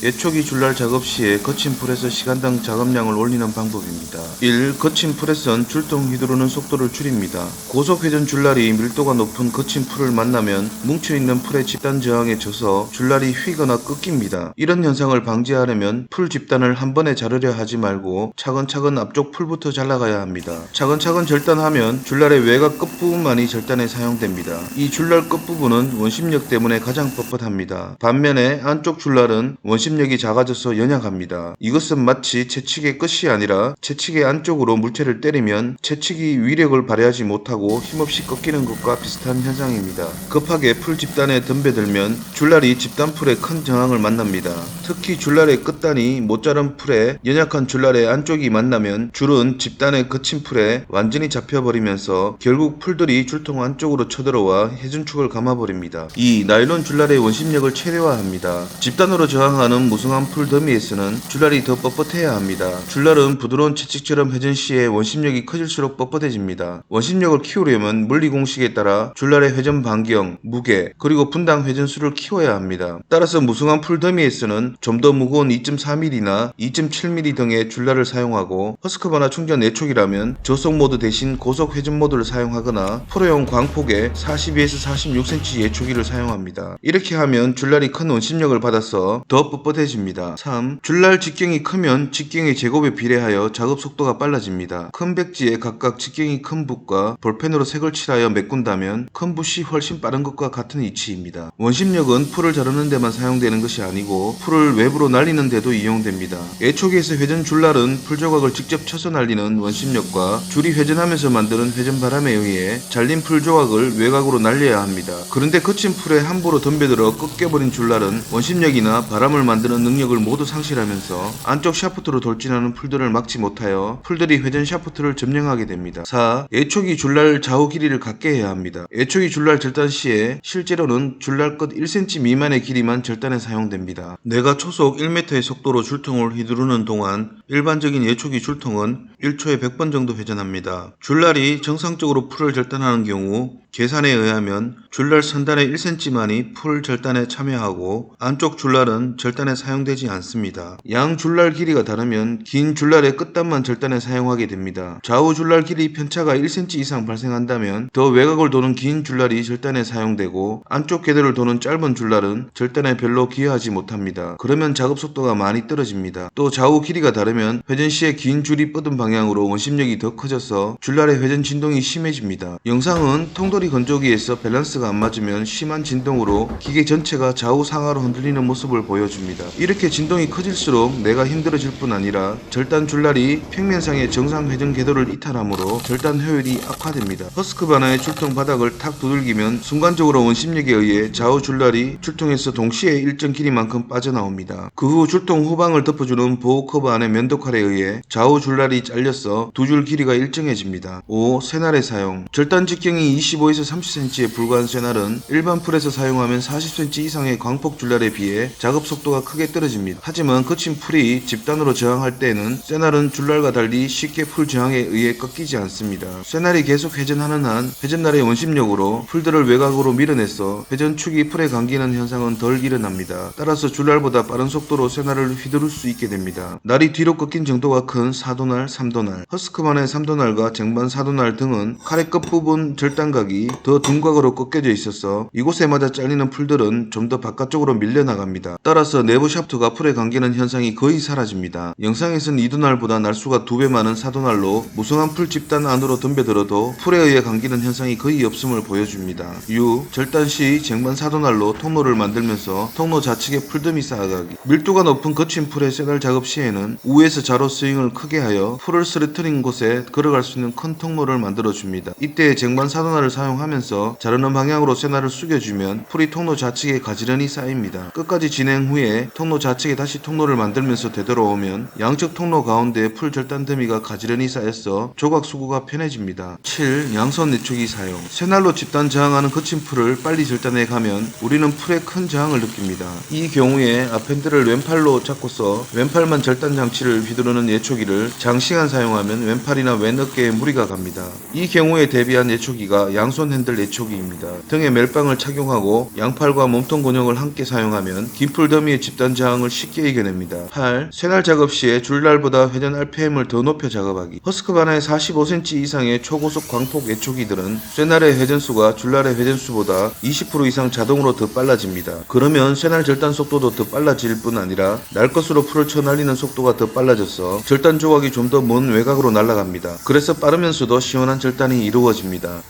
예초기 줄날 작업 시에 거친 풀에서 시간당 작업량을 올리는 방법입니다. 1. 거친 풀에선 줄통 휘두르는 속도를 줄입니다. 고속 회전 줄날이 밀도가 높은 거친 풀을 만나면 뭉쳐있는 풀의 집단 저항에 져서 줄날이 휘거나 꺾입니다. 이런 현상을 방지하려면 풀 집단을 한 번에 자르려 하지 말고 차근차근 앞쪽 풀부터 잘라가야 합니다. 차근차근 절단하면 줄날의 외곽 끝부분만이 절단에 사용됩니다. 이 줄날 끝부분은 원심력 때문에 가장 뻣뻣합니다. 반면에 안쪽 줄날은 원심력이 작아져서 연약합니다. 이것은 마치 채찍의 끝이 아니라 채찍의 안쪽으로 물체를 때리면 채찍이 위력을 발휘하지 못하고 힘없이 꺾이는 것과 비슷한 현상입니다. 급하게 풀 집단에 덤벼들면 줄날이 집단 풀에 큰 저항을 만납니다. 특히 줄날의 끝단이 못 자른 풀에 연약한 줄날의 안쪽이 만나면 줄은 집단의 거친 풀에 완전히 잡혀버리면서 결국 풀들이 줄통 안쪽으로 쳐들어와 회전축을 감아버립니다. 2. 나일론 줄날의 원심력을 최대화합니다. 집단으로 저항하는 무성한 풀 더미에서는 줄날이 더 뻣뻣해야 합니다. 줄날은 부드러운 채찍처럼 회전 시에 원심력이 커질수록 뻣뻣해집니다. 원심력을 키우려면 물리 공식에 따라 줄날의 회전 반경, 무게, 그리고 분당 회전수를 키워야 합니다. 따라서 무성한 풀 더미에서는 좀 더 무거운 2.4mm나 2.7mm 등의 줄날을 사용하고 허스커바나 충전 내촉이라면 저속 모드 대신 고속 회전 모드를 사용하거나 프로용 광폭의 42에서 46cm 예초기를 사용합니다. 이렇게 하면 줄날이 큰 원심력을 받아서 더 뻣뻣해집니다. 3. 줄날 직경이 크면 직경의 제곱에 비례하여 작업 속도가 빨라집니다. 큰 백지에 각각 직경이 큰 붓과 볼펜으로 색을 칠하여 메꾼다면 큰 붓이 훨씬 빠른 것과 같은 이치입니다. 원심력은 풀을 자르는 데만 사용되는 것이 아니고 풀을 외부로 날리는 데도 이용됩니다. 예초기에서 회전 줄날은 풀 조각을 직접 쳐서 날리는 원심력과 줄이 회전하면서 만드는 회전 바람에 의해 잘린 풀 조각을 외곽으로 날려야 합니다. 그런데 거친 풀에 함부로 덤벼들어 꺾여버린 줄날은 원심력이나 바람을 만드는 능력을 모두 상실하면서 안쪽 샤프트로 돌진하는 풀들을 막지 못하여 풀들이 회전 샤프트를 점령하게 됩니다. 4. 예초기 줄날 좌우 길이를 같게 해야 합니다. 예초기 줄날 절단 시에 실제로는 줄날 끝 1cm 미만의 길이만 절단에 사용됩니다. 내가 초속 1m의 속도로 줄통을 휘두르는 동안 일반적인 예초기 줄통은 1초에 100번 정도 회전합니다. 줄날이 정상적으로 풀을 절단하는 경우 계산에 의하면 줄날 선단의 1cm만이 풀 절단에 참여하고 안쪽 줄날은 절단에 사용되지 않습니다. 양 줄날 길이가 다르면 긴 줄날의 끝단만 절단에 사용하게 됩니다. 좌우 줄날 길이 편차가 1cm 이상 발생한다면 더 외곽을 도는 긴 줄날이 절단에 사용되고 안쪽 궤도를 도는 짧은 줄날은 절단에 별로 기여하지 못합니다. 그러면 작업 속도가 많이 떨어집니다. 또 좌우 길이가 다르면 회전 시에 긴 줄이 뻗은 방향으로 원심력이 더 커져서 줄날의 회전 진동이 심해집니다. 영상은 통돌이 건조기에서 밸런스가 안 맞으면 심한 진동으로 기계 전체가 좌우 상하로 흔들리는 모습을 보여줍니다. 이렇게 진동이 커질수록 내가 힘들어질 뿐 아니라 절단 줄날이 평면상의 정상 회전 궤도를 이탈하므로 절단 효율이 악화됩니다. 허스크바나의 줄통 바닥을 탁 두들기면 순간적으로 원심력에 의해 좌우 줄날이 줄통에서 동시에 일정 길이만큼 빠져나옵니다. 그 후 줄통 후방을 덮어주는 보호 커브 안의 면도칼에 의해 좌우 줄날이 잘려서 두 줄 길이가 일정해집니다. 5. 쇠날의 사용. 절단 직경이 25에서 30cm에 불과한 쇠날은 일반 풀에서 사용하면 40cm 이상의 광폭 줄날에 비해 작업 속도가 크게 떨어집니다. 하지만 거친 풀이 집단으로 저항할 때에는 쇠날은 줄날과 달리 쉽게 풀 저항에 의해 꺾이지 않습니다. 쇠날이 계속 회전하는 한 회전날의 원심력으로 풀들을 외곽으로 밀어내서 회전축이 풀에 감기는 현상은 덜 일어납니다. 따라서 줄날보다 빠른 속도로 쇠날을 휘두를 수 있게 됩니다. 날이 뒤로 꺾인 정도가 큰 4도날, 3도날, 허스크만의 3도날과 쟁반 4도날 등은 칼의 끝부분 절단각이 더 둔각으로 꺾여져 있어서 이곳에 맞아 잘리는 풀들은 좀 더 바깥쪽으로 밀려나갑니다. 따라서 내부 샤프트가 풀에 감기는 현상이 거의 사라집니다. 영상에선 2도날보다 날수가 2배 많은 4도날로 무성한 풀 집단 안으로 덤벼들어도 풀에 의해 감기는 현상이 거의 없음을 보여줍니다. 6. 절단 시 쟁반 4도날로 통로를 만들면서 통로 좌측에 풀더미 쌓아가기. 밀도가 높은 거친 풀의 쇠날 작업 시에는 우에서 좌로 스윙을 크게 하여 풀을 쓰러뜨린 곳에 걸어갈 수 있는 큰 통로를 만들어줍니다. 이때 쟁반 4도날을 사용하면서 자르는 방향으로 쇠날을 숙여주면 풀이 통로 좌측에 가지런히 쌓입니다. 끝까지 진행 후에 통로 좌측에 다시 통로를 만들면서 되돌아오면 양쪽 통로 가운데 풀 절단 더미가 가지런히 쌓여서 조각 수구가 편해집니다. 7. 양손 내초기 사용. 쇠날로 집단 저항하는 거친 풀을 빨리 절단해 가면 우리는 풀에 큰 저항을 느낍니다. 이 경우에 앞핸들을 왼팔로 잡고서 왼팔만 절단 장치를 휘두르는 예초기를 장시간 사용하면 왼팔이나 왼 어깨에 무리가 갑니다. 이 경우에 대비한 예초기가 양손 우선 핸들 애초기입니다. 등에 멜빵을 착용하고 양팔과 몸통 근육을 함께 사용하면 긴풀 더미의 집단 저항을 쉽게 이겨냅니다. 8. 쇠날 작업 시에 줄날보다 회전 RPM을 더 높여 작업하기. 허스크바나의 45cm 이상의 초고속 광폭 애초기들은 쇠날의 회전수가 줄날의 회전수보다 20% 이상 자동으로 더 빨라집니다. 그러면 쇠날 절단 속도도 더 빨라질 뿐 아니라 날 것으로 풀을 쳐 날리는 속도가 더 빨라져서 절단 조각이 좀 더 먼 외곽으로 날아갑니다. 그래서 빠르면서도 시원한 절단이 이루어집니다.